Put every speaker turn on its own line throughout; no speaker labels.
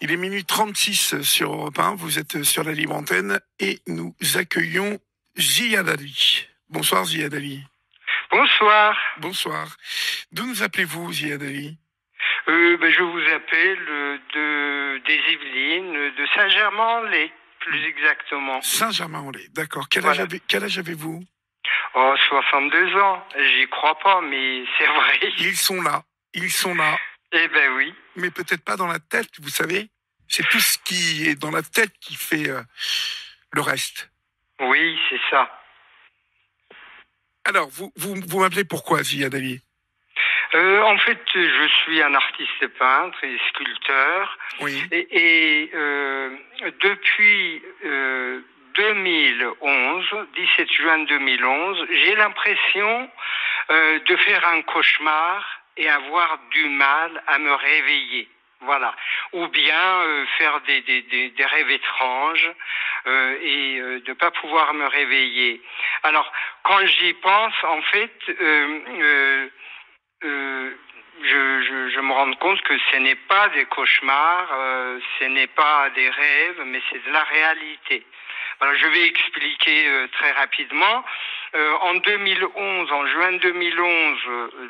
Il est minuit 36 sur Europe 1, vous êtes sur la libre antenne et nous accueillons Ziad Ali. Bonsoir Ziad Ali.
Bonsoir.
Bonsoir. D'où nous appelez-vous Ziad Ali?
Je vous appelle des Yvelines, de Saint-Germain-en-Laye, plus exactement.
Saint-Germain-en-Laye, d'accord. Quel âge avez-vous?
Oh, 62 ans. J'y crois pas, mais c'est vrai.
Ils sont là.
Eh ben oui.
Mais peut-être pas dans la tête, vous savez. C'est tout ce qui est dans la tête qui fait le reste.
Oui, c'est ça.
Alors, vous m'appelez pourquoi, Ziad Ali?
En fait, je suis un artiste peintre et sculpteur.
Oui.
Et depuis 2011, 17 juin 2011, j'ai l'impression de faire un cauchemar et avoir du mal à me réveiller. Voilà. Ou bien faire des rêves étranges et de pas pouvoir me réveiller. Alors, quand j'y pense, en fait, je me rends compte que ce n'est pas des cauchemars, ce n'est pas des rêves, mais c'est de la réalité. Alors, je vais expliquer très rapidement. En 2011, en juin 2011,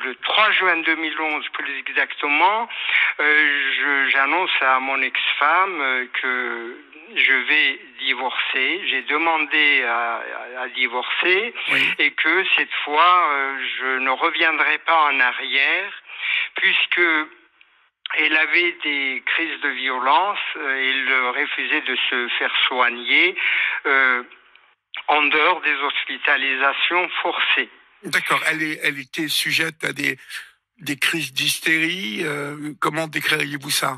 le 3 juin 2011 plus exactement, j'annonce à mon ex-femme que je vais divorcer. J'ai demandé à divorcer,
Oui.
et que cette fois, je ne reviendrai pas en arrière, puisque elle avait des crises de violence, elle refusait de se faire soigner en dehors des hospitalisations forcées.
D'accord. Elle était sujette à des crises d'hystérie. Comment décririez-vous ça?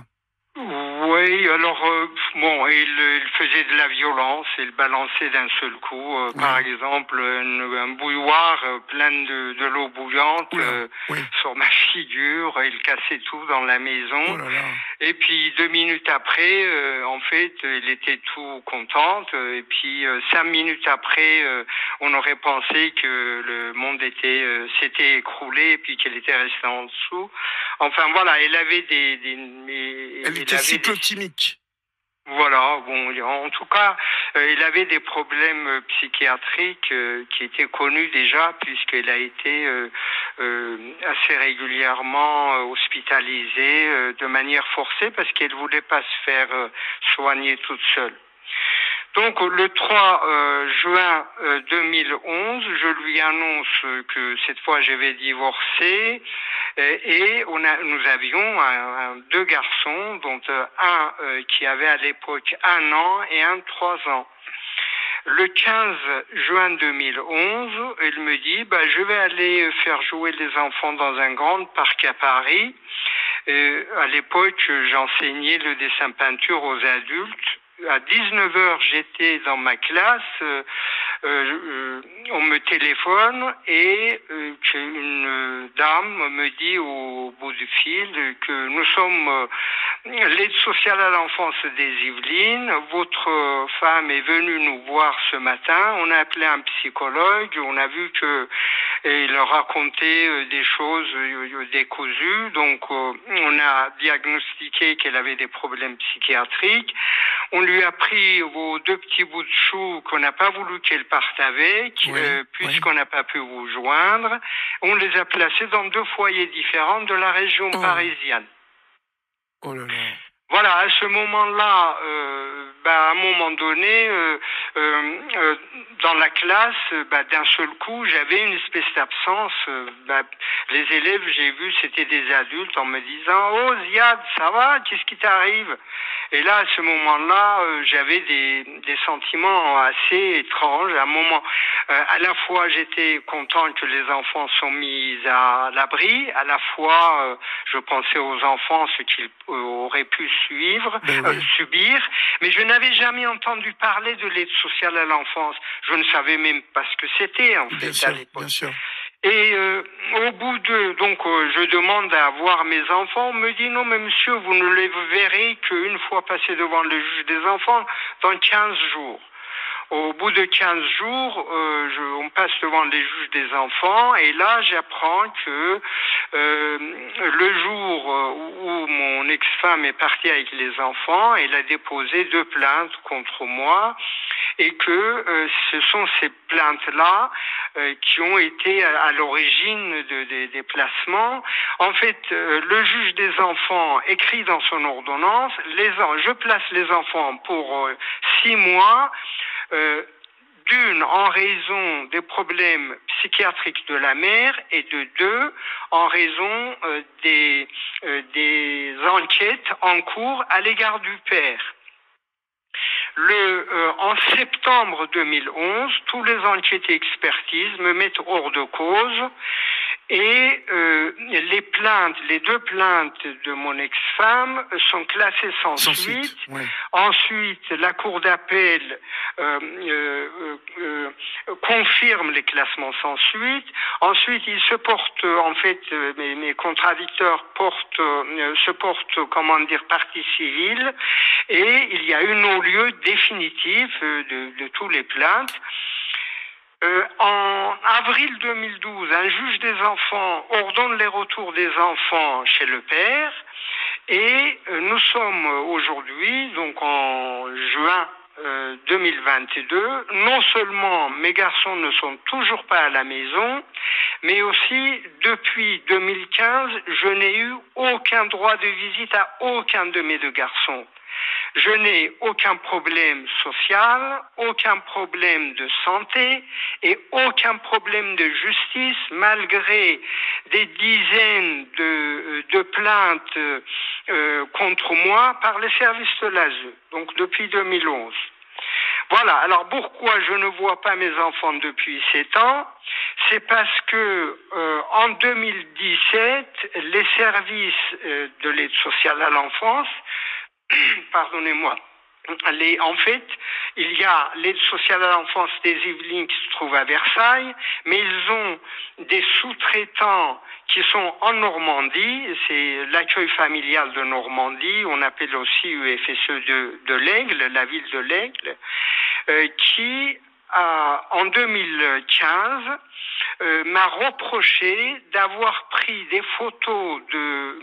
Oui, alors il faisait de la violence, il balançait d'un seul coup,
Oui.
par exemple un bouilloire plein de l'eau bouillante
Oui.
sur ma figure, il cassait tout dans la maison.
Oh là là.
Et puis 2 minutes après, en fait, il était tout contente. Et puis 5 minutes après, on aurait pensé que le monde s'était écroulé et puis qu'elle était restée en dessous. Enfin voilà, elle avait
Elle était cyclotimique.
Voilà, bon, en tout cas, il avait des problèmes psychiatriques qui étaient connus déjà, puisqu'elle a été assez régulièrement hospitalisée de manière forcée, parce qu'elle voulait pas se faire soigner toute seule. Donc le 3 juin 2011, je lui annonce que cette fois je vais divorcer, et nous avions deux garçons, dont un qui avait à l'époque 1 an et un de 3 ans. Le 15 juin 2011, il me dit je vais aller faire jouer les enfants dans un grand parc à Paris. À l'époque, j'enseignais le dessin peinture aux adultes. À 19h, j'étais dans ma classe, on me téléphone et une dame me dit au bout du fil que nous sommes l'aide sociale à l'enfance des Yvelines. Votre femme est venue nous voir ce matin. On a appelé un psychologue. On a vu que il racontait des choses décousues. Donc, on a diagnostiqué qu'elle avait des problèmes psychiatriques. On lui a pris vos 2 petits bouts de chou qu'on n'a pas voulu qu'elle parte avec, puisqu'on n'a pas pu vous joindre. On les a placés dans 2 foyers différents de la région parisienne.
Oh là là.
Voilà, à ce moment-là, à un moment donné, dans la classe, d'un seul coup, j'avais une espèce d'absence. Les élèves, j'ai vu, c'était des adultes en me disant « Oh Ziad, ça va? Qu'est-ce qui t'arrive ?» Et là, à ce moment-là, j'avais des sentiments assez étranges. À un moment, à la fois, j'étais content que les enfants soient mis à l'abri. À la fois, je pensais aux enfants, ce qu'ils auraient pu subir. Mais je n'avais jamais entendu parler de l'aide sociale à l'enfance. Je ne savais même pas ce que c'était, en fait, à l'époque.
Bien sûr.
Et au bout je demande à voir mes enfants. On me dit non, mais monsieur, vous ne les verrez qu'une fois passé devant le juge des enfants dans 15 jours. Au bout de 15 jours, on passe devant les juges des enfants et là, j'apprends que le jour où mon ex-femme est partie avec les enfants, elle a déposé 2 plaintes contre moi et que ce sont ces plaintes-là qui ont été à l'origine des placements. En fait, le juge des enfants écrit dans son ordonnance, je place les enfants pour 6 mois, d'une, en raison des problèmes psychiatriques de la mère, et de deux, en raison des enquêtes en cours à l'égard du père. En septembre 2011, tous les enquêtes et expertises me mettent hors de cause. Et les 2 plaintes de mon ex-femme sont classées sans suite.
Ouais.
Ensuite, la cour d'appel confirme les classements sans suite. Ensuite, il se porte, en fait, mes contradicteurs se portent, partie civile, et il y a une non-lieu définitif de tous les plaintes. En avril 2012, un juge des enfants ordonne les retours des enfants chez le père, et nous sommes aujourd'hui, donc en juin 2022, non seulement mes garçons ne sont toujours pas à la maison, mais aussi depuis 2015, je n'ai eu aucun droit de visite à aucun de mes 2 garçons. Je n'ai aucun problème social, aucun problème de santé et aucun problème de justice, malgré des dizaines de plaintes contre moi par les services de l'ASE, donc depuis 2011. Voilà, alors pourquoi je ne vois pas mes enfants depuis 7 ans? C'est parce que en 2017, les services de l'aide sociale à l'enfance, pardonnez-moi, en fait, il y a l'aide sociale à l'enfance des Yvelines qui se trouve à Versailles, mais ils ont des sous-traitants qui sont en Normandie, c'est l'accueil familial de Normandie, on appelle aussi UFSE de l'Aigle, la ville de l'Aigle, qui en 2015 m'a reproché d'avoir pris des photos de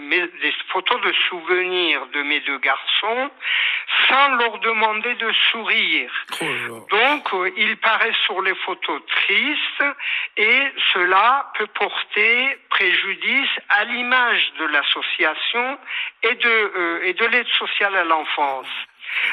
souvenirs de mes 2 garçons sans leur demander de sourire. Donc, il paraît sur les photos tristes, et cela peut porter préjudice à l'image de l'association et de l'aide sociale à l'enfance.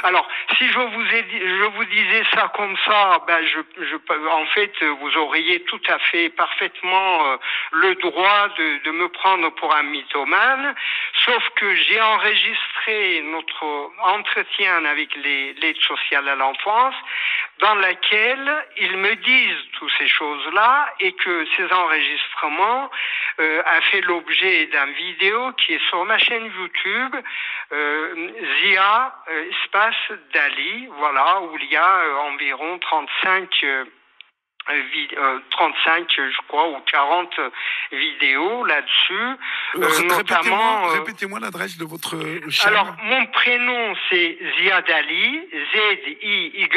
Alors, si je vous disais ça comme ça, en fait, vous auriez tout à fait, parfaitement le droit de me prendre pour un mythomane, sauf que j'ai enregistré notre entretien avec l'aide sociale à l'enfance, dans laquelle ils me disent toutes ces choses-là, et que ces enregistrements a fait l'objet d'une vidéo qui est sur ma chaîne YouTube, Zia Espace Dali, voilà, où il y a environ 35 je crois, ou 40 vidéos là-dessus, notamment...
Répétez-moi l'adresse de votre chaîne.
Alors, mon prénom, c'est Zia Dali, Z-I-Y-A-D-A-L-I.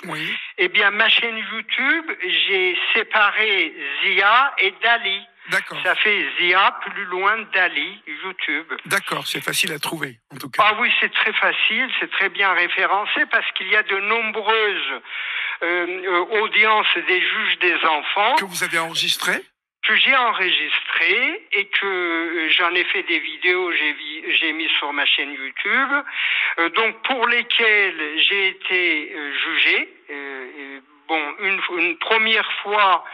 Oui.
Eh bien, ma chaîne YouTube, j'ai séparé Zia et Dali.
D'accord.
Ça fait Zia, plus loin Dali, YouTube.
D'accord, c'est facile à trouver, en tout cas.
Ah oui, c'est très facile, c'est très bien référencé, parce qu'il y a de nombreuses audiences des juges des enfants.
Que vous avez enregistré?
Que j'ai enregistré, et que j'en ai fait des vidéos, j'ai mis sur ma chaîne YouTube, donc pour lesquelles j'ai été jugé. Une première fois,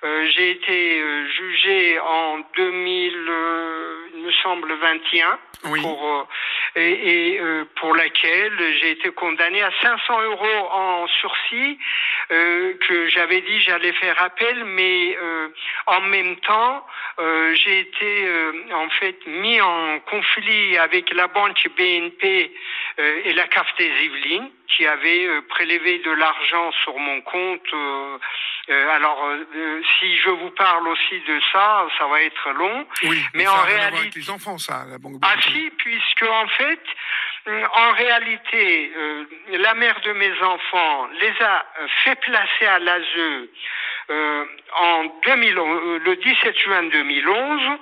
j'ai été jugé en 2021, oui. Pour laquelle j'ai été condamné à 500 € en sursis, que j'avais dit j'allais faire appel, mais en même temps, j'ai été en fait mis en conflit avec la banque BNP et la CAF des Yvelines, qui avait prélevé de l'argent sur mon compte. Si je vous parle aussi de ça, ça va être long.
Oui,
mais
ça
en
a rien à voir
réalité,
avec les enfants, ça, la banque BNP.
Ah si, puisque en fait, en réalité, la mère de mes enfants les a fait placer à l'ASE en 2011, le 17 juin 2011.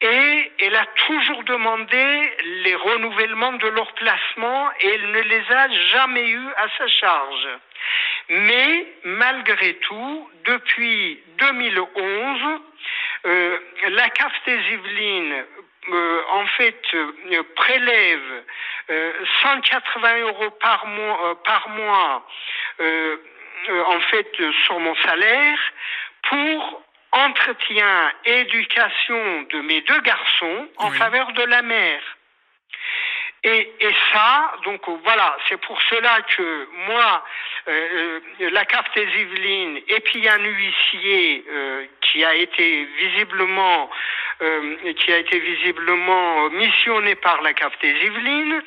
Et elle a toujours demandé les renouvellements de leur placement et elle ne les a jamais eus à sa charge. Mais malgré tout, depuis 2011, la CAF des Yvelines prélève 180 euros par mois sur mon salaire pour entretien et éducation de mes 2 garçons en faveur de la mère. Et ça, donc voilà, c'est pour cela que moi, la CAF des Yvelines et puis un huissier qui a été visiblement missionné par la CAF des Yvelines,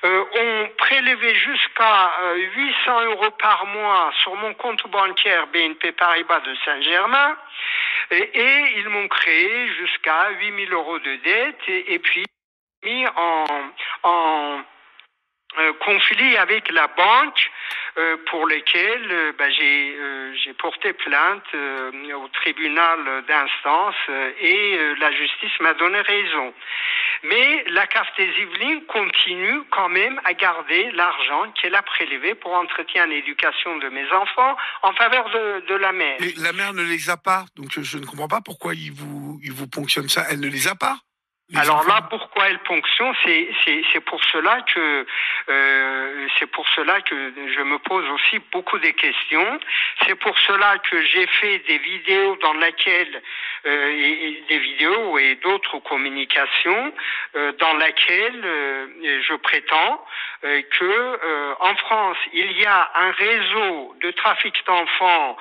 ont prélevé jusqu'à 800 euros par mois sur mon compte bancaire BNP Paribas de Saint-Germain et ils m'ont créé jusqu'à 8 000 euros de dette et puis mis en conflit avec la banque pour lesquels j'ai porté plainte au tribunal d'instance et la justice m'a donné raison. Mais la CAF des Yvelines continue quand même à garder l'argent qu'elle a prélevé pour entretien et éducation de mes enfants en faveur de la mère.
Mais la mère ne les a pas, donc je ne comprends pas pourquoi il vous ponctionne ça. Elle ne les a pas.
Alors là, pourquoi elle ponctionne, c'est pour cela que je me pose aussi beaucoup de questions. C'est pour cela que j'ai fait des vidéos dans lesquelles des vidéos et d'autres communications dans lesquelles je prétends que en France il y a un réseau de trafic d'enfants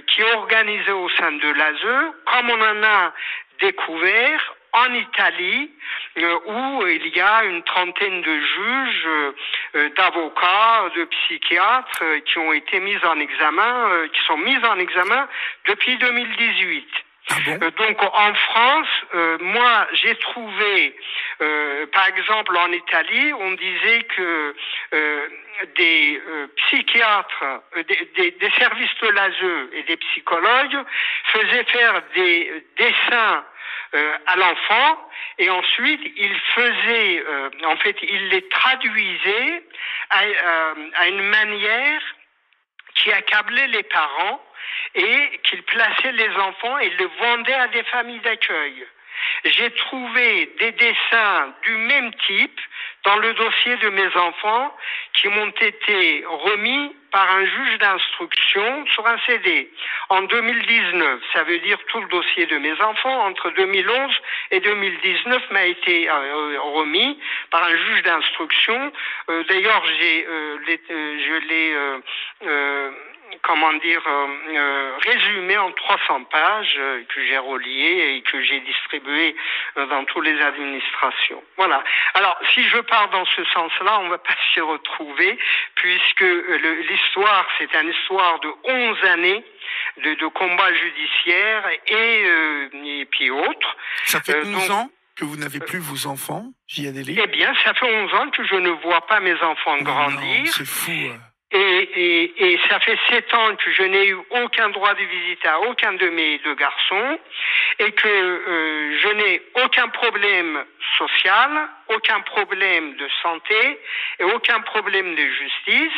qui est organisé au sein de l'ASE, comme on en a découvert en Italie, où il y a une trentaine de juges, d'avocats, de psychiatres qui ont été mis en examen, qui sont mis en examen depuis 2018.
Ah bon?
Donc en France, moi j'ai trouvé, par exemple en Italie, on disait que des psychiatres, des services de l'ASE et des psychologues faisaient faire des dessins à l'enfant et ensuite il les traduisait à une manière qui accablait les parents et qu'il plaçait les enfants et les vendait à des familles d'accueil. J'ai trouvé des dessins du même type dans le dossier de mes enfants qui m'ont été remis par un juge d'instruction sur un CD en 2019. Ça veut dire tout le dossier de mes enfants entre 2011 et 2019 m'a été remis par un juge d'instruction. D'ailleurs, je l'ai résumé en 300 pages que j'ai relié et que j'ai distribué dans toutes les administrations. Voilà. Alors, si je pars dans ce sens-là, on va pas s'y retrouver puisque l'histoire, c'est une histoire de 11 années de combats judiciaires et puis autres.
Ça fait 11 ans que vous n'avez plus vos enfants, Giadelli?
Eh bien, ça fait 11 ans que je ne vois pas mes enfants grandir.
Non, c'est fou.
Et ça fait 7 ans que je n'ai eu aucun droit de visite à aucun de mes 2 garçons et que je n'ai aucun problème social, aucun problème de santé et aucun problème de justice.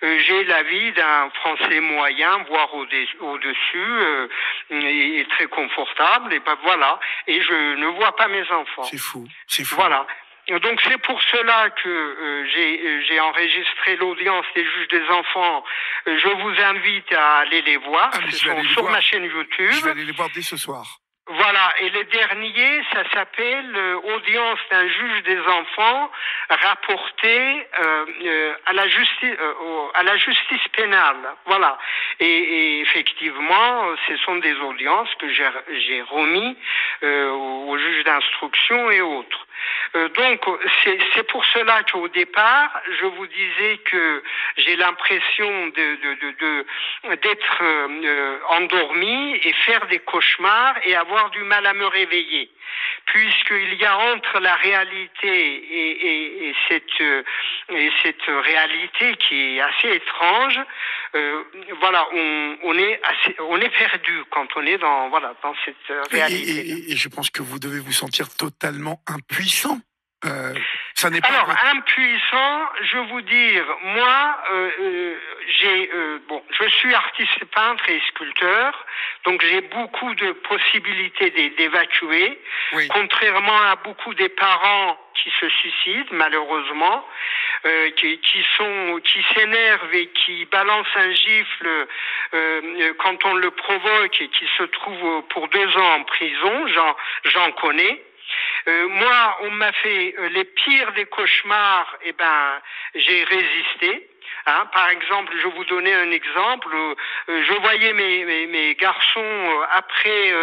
J'ai la vie d'un Français moyen, voire au-dessus, et très confortable. Et ben voilà. Et je ne vois pas mes enfants.
C'est fou.
Voilà. Donc c'est pour cela que j'ai enregistré l'audience des juges des enfants. Je vous invite à aller les voir. Ce sont sur ma chaîne YouTube.
Je vais aller les voir dès ce soir.
Voilà, et le dernier, ça s'appelle audience d'un juge des enfants rapporté à la justice pénale. Voilà. Et effectivement, ce sont des audiences que j'ai remis aux juges d'instruction et autres. Donc c'est pour cela qu'au départ, je vous disais que j'ai l'impression d'être endormi et faire des cauchemars et avoir du mal à me réveiller. puisqu'il y a entre la réalité et cette réalité qui est assez étrange, voilà, on est perdu quand on est dans cette réalité.
Et je pense que vous devez vous sentir totalement impuissant. Ça n'est pas
Alors, impuissant, je veux vous dire, moi, je suis artiste peintre et sculpteur, donc j'ai beaucoup de possibilités d'évacuer,
oui.
Contrairement à beaucoup des parents qui se suicident, malheureusement, qui s'énervent et qui balancent un gifle quand on le provoque et qui se trouvent pour 2 ans en prison, j'en connais. Moi, on m'a fait les pires des cauchemars, j'ai résisté. Hein, par exemple, je vais vous donner un exemple. Je voyais mes garçons après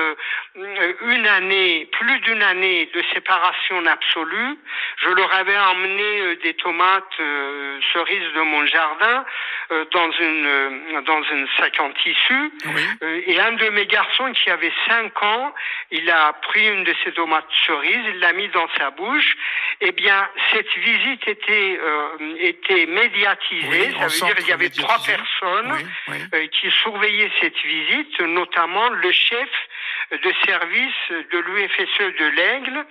plus d'une année de séparation absolue. Je leur avais emmené des tomates cerises de mon jardin dans une sac en tissu.
Oui.
Et un de mes garçons qui avait 5 ans, il a pris une de ces tomates cerises, il l'a mis dans sa bouche. Eh bien, cette visite était médiatisée.
Oui,
ça veut dire qu'il y avait 3 personnes qui surveillaient cette visite, notamment le chef de service de l'UFSE de l'Aigle,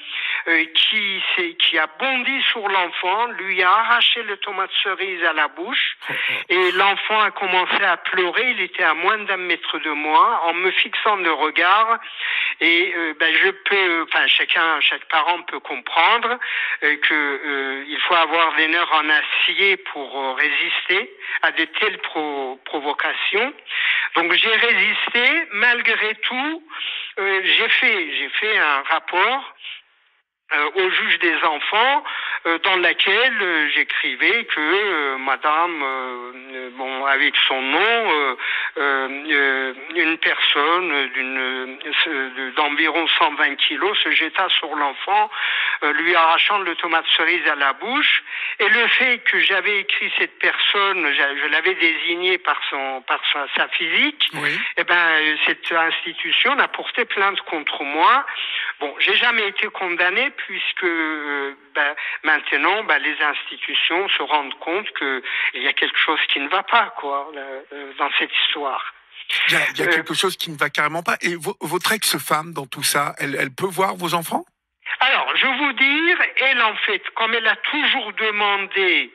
qui a bondi sur l'enfant, lui a arraché le tomate cerise à la bouche, et l'enfant a commencé à pleurer. Il était à moins d'1 mètre de moi, en me fixant de regard, et chaque parent peut comprendre que il faut avoir des nerfs en acier pour résister à de telles provocations. Donc j'ai résisté. Malgré tout, j'ai fait un rapport au juge des enfants dans laquelle j'écrivais que madame, avec son nom, une personne d'environ 120 kilos se jeta sur l'enfant, lui arrachant le tomate cerise à la bouche. Et le fait que j'avais écrit cette personne, je l'avais désignée par sa physique, cette institution a porté plainte contre moi. Bon, j'ai jamais été condamné puisque maintenant les institutions se rendent compte qu'il y a quelque chose qui ne va pas dans cette histoire.
Il y a quelque chose qui ne va carrément pas. Et votre ex-femme dans tout ça, elle peut voir vos enfants?
Alors, je vais vous dire, elle en fait, comme elle a toujours demandé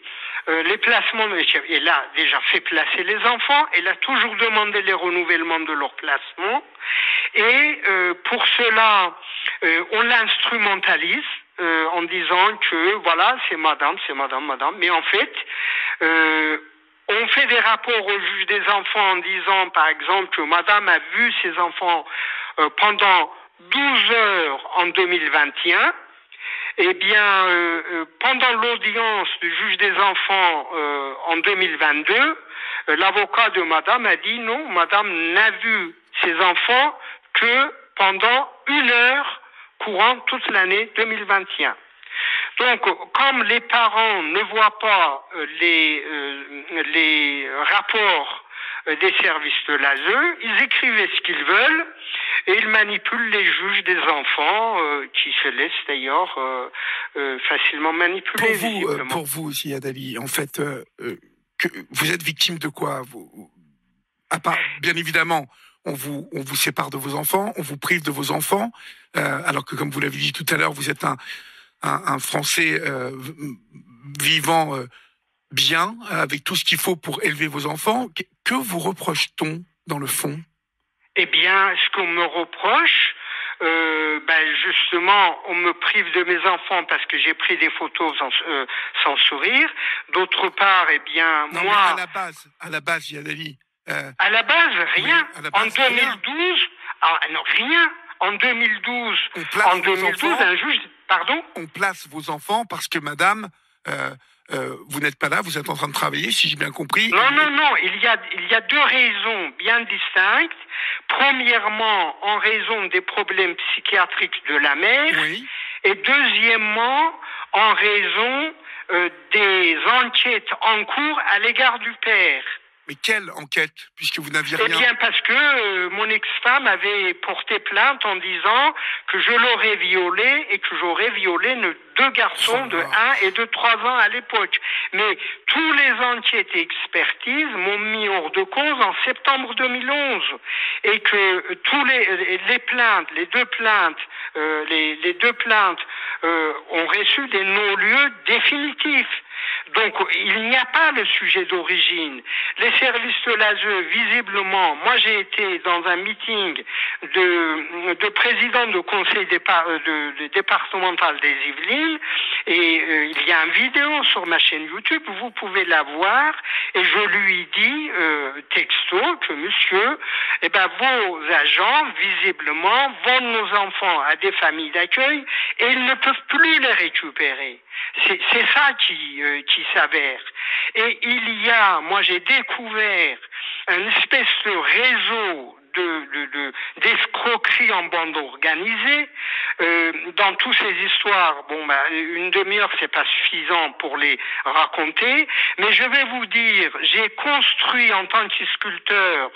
les placements, elle a déjà fait placer les enfants, elle a toujours demandé les renouvellements de leur placement, et pour cela, on l'instrumentalise en disant que voilà, c'est madame, mais en fait, on fait des rapports au juge des enfants en disant, par exemple, que madame a vu ses enfants pendant 12 heures en 2021. Eh bien, pendant l'audience du juge des enfants en 2022, l'avocat de madame a dit non, madame n'a vu ses enfants que pendant 1 heure courant toute l'année 2021. Donc, comme les parents ne voient pas les rapports des services de l'ASE, ils écrivent ce qu'ils veulent et ils manipulent les juges des enfants qui se laissent d'ailleurs facilement manipuler.
Pour vous, Ziad Ali, en fait, que vous êtes victime de quoi? À part, bien évidemment, on vous sépare de vos enfants, on vous prive de vos enfants, alors que, comme vous l'avez dit tout à l'heure, vous êtes un Français vivant bien, avec tout ce qu'il faut pour élever vos enfants. Que vous reproche-t-on dans le fond?
Eh bien, ce qu'on me reproche, justement, on me prive de mes enfants parce que j'ai pris des photos sans sourire. D'autre part, eh bien,
non,
moi...
Mais à la base, Ziad Ali...
à la base, rien.
Oui, en
2012... non, rien. En 2012, un juge... Pardon?
On place vos enfants parce que madame... vous n'êtes pas là, vous êtes en train de travailler, si j'ai bien compris.
Non, il y a 2 raisons bien distinctes. Premièrement, en raison des problèmes psychiatriques de la mère,
oui.
Et deuxièmement, en raison des enquêtes en cours à l'égard du père.
Mais quelle enquête, puisque vous n'aviez
Eh
rien?
bien, parce que mon ex-femme avait porté plainte en disant que je l'aurais violée et que j'aurais violé deux garçons de 1 et de 3 ans à l'époque. Mais tous les enquêtes et expertises m'ont mis hors de cause en septembre 2011 et que tous les plaintes, les deux plaintes ont reçu des non-lieux définitifs. Donc, il n'y a pas le sujet d'origine. Les services de l'ASE, visiblement, moi j'ai été dans un meeting de président de conseil départemental des Yvelines et il y a une vidéo sur ma chaîne YouTube, vous pouvez la voir et je lui dis texto que monsieur, vos agents, visiblement, vendent nos enfants à des familles d'accueil et ils ne peuvent plus les récupérer. C'est ça qui s'avère. Et moi j'ai découvert une espèce de réseau d'escroquerie en bande organisée. Dans toutes ces histoires, une demi-heure c'est pas suffisant pour les raconter, mais je vais vous dire, j'ai construit en tant que sculpteur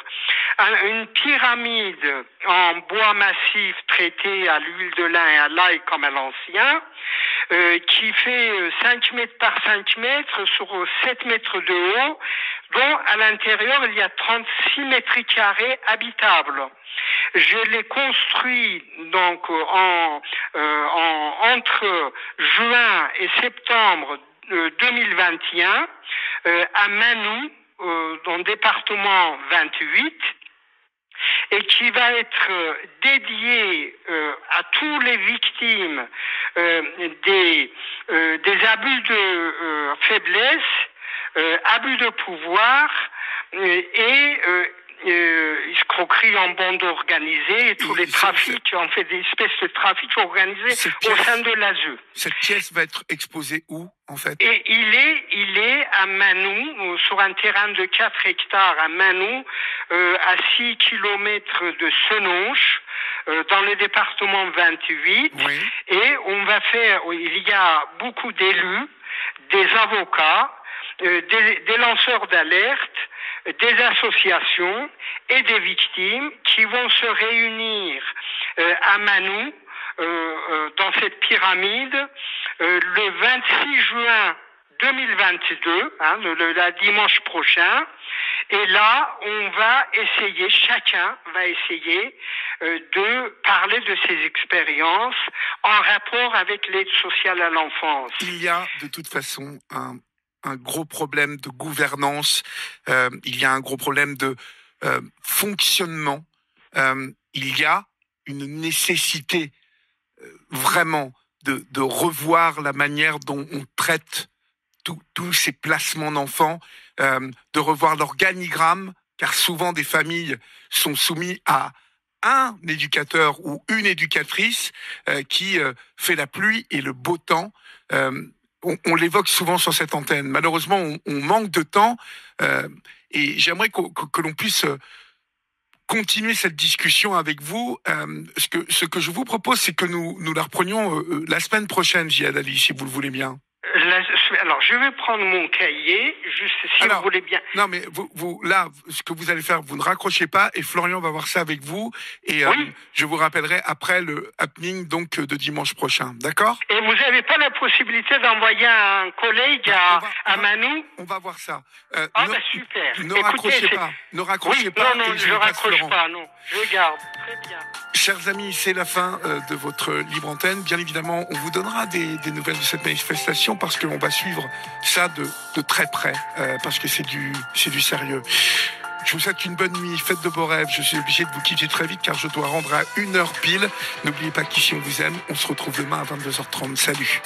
une pyramide en bois massif traité à l'huile de lin et à l'ail comme à l'ancien, qui fait 5 mètres par 5 mètres sur 7 mètres de haut, dont à l'intérieur il y a 36 mètres carrés habitables. Je l'ai construit donc entre juin et septembre 2021 à Manou, dans le département 28, et qui va être dédié à tous les victimes des abus de faiblesse, abus de pouvoir et escroquerie en bande organisée et tous les trafics, on fait des espèces de trafics organisés au sein de l'ASE.
Cette pièce va être exposée où, en fait?
Et il est à Manou, sur un terrain de 4 hectares à Manou, à 6 kilomètres de Senonches, dans le département 28.
Oui.
Et il y a beaucoup d'élus, des avocats, des lanceurs d'alerte, des associations et des victimes qui vont se réunir à Manou, dans cette pyramide, le 26 juin 2022, le dimanche prochain. Et là, chacun va essayer de parler de ses expériences en rapport avec l'aide sociale à l'enfance.
Il y a de toute façon un gros problème de gouvernance, il y a un gros problème de fonctionnement, il y a une nécessité vraiment de revoir la manière dont on traite tous ces placements d'enfants, de revoir l'organigramme, car souvent des familles sont soumises à un éducateur ou une éducatrice qui fait la pluie et le beau temps. On l'évoque souvent sur cette antenne. Malheureusement, on manque de temps et j'aimerais que l'on puisse continuer cette discussion avec vous. Ce que je vous propose, c'est que nous la reprenions la semaine prochaine, Jihad Ali, si vous le voulez bien.
Alors, je vais prendre mon cahier, juste si vous voulez bien.
Non, mais là, ce que vous allez faire, vous ne raccrochez pas et Florian va voir ça avec vous. Et
oui.
Je vous rappellerai après le happening donc de dimanche prochain. D'accord?
Et vous n'avez pas la possibilité d'envoyer un collègue à Manou?
On va voir ça.
Super.
Ne raccrochez pas. Ne raccrochez pas.
Non, je ne raccroche pas, non. Je garde. Très bien.
Chers amis, c'est la fin de votre libre antenne. Bien évidemment, on vous donnera des nouvelles de cette manifestation parce qu'on va suivre ça de très près, parce que c'est du sérieux. Je vous souhaite une bonne nuit, faites de beaux rêves. Je suis obligé de vous quitter très vite car je dois rendre à 1h pile. N'oubliez pas qu'ici on vous aime. On se retrouve demain à 22h30. Salut.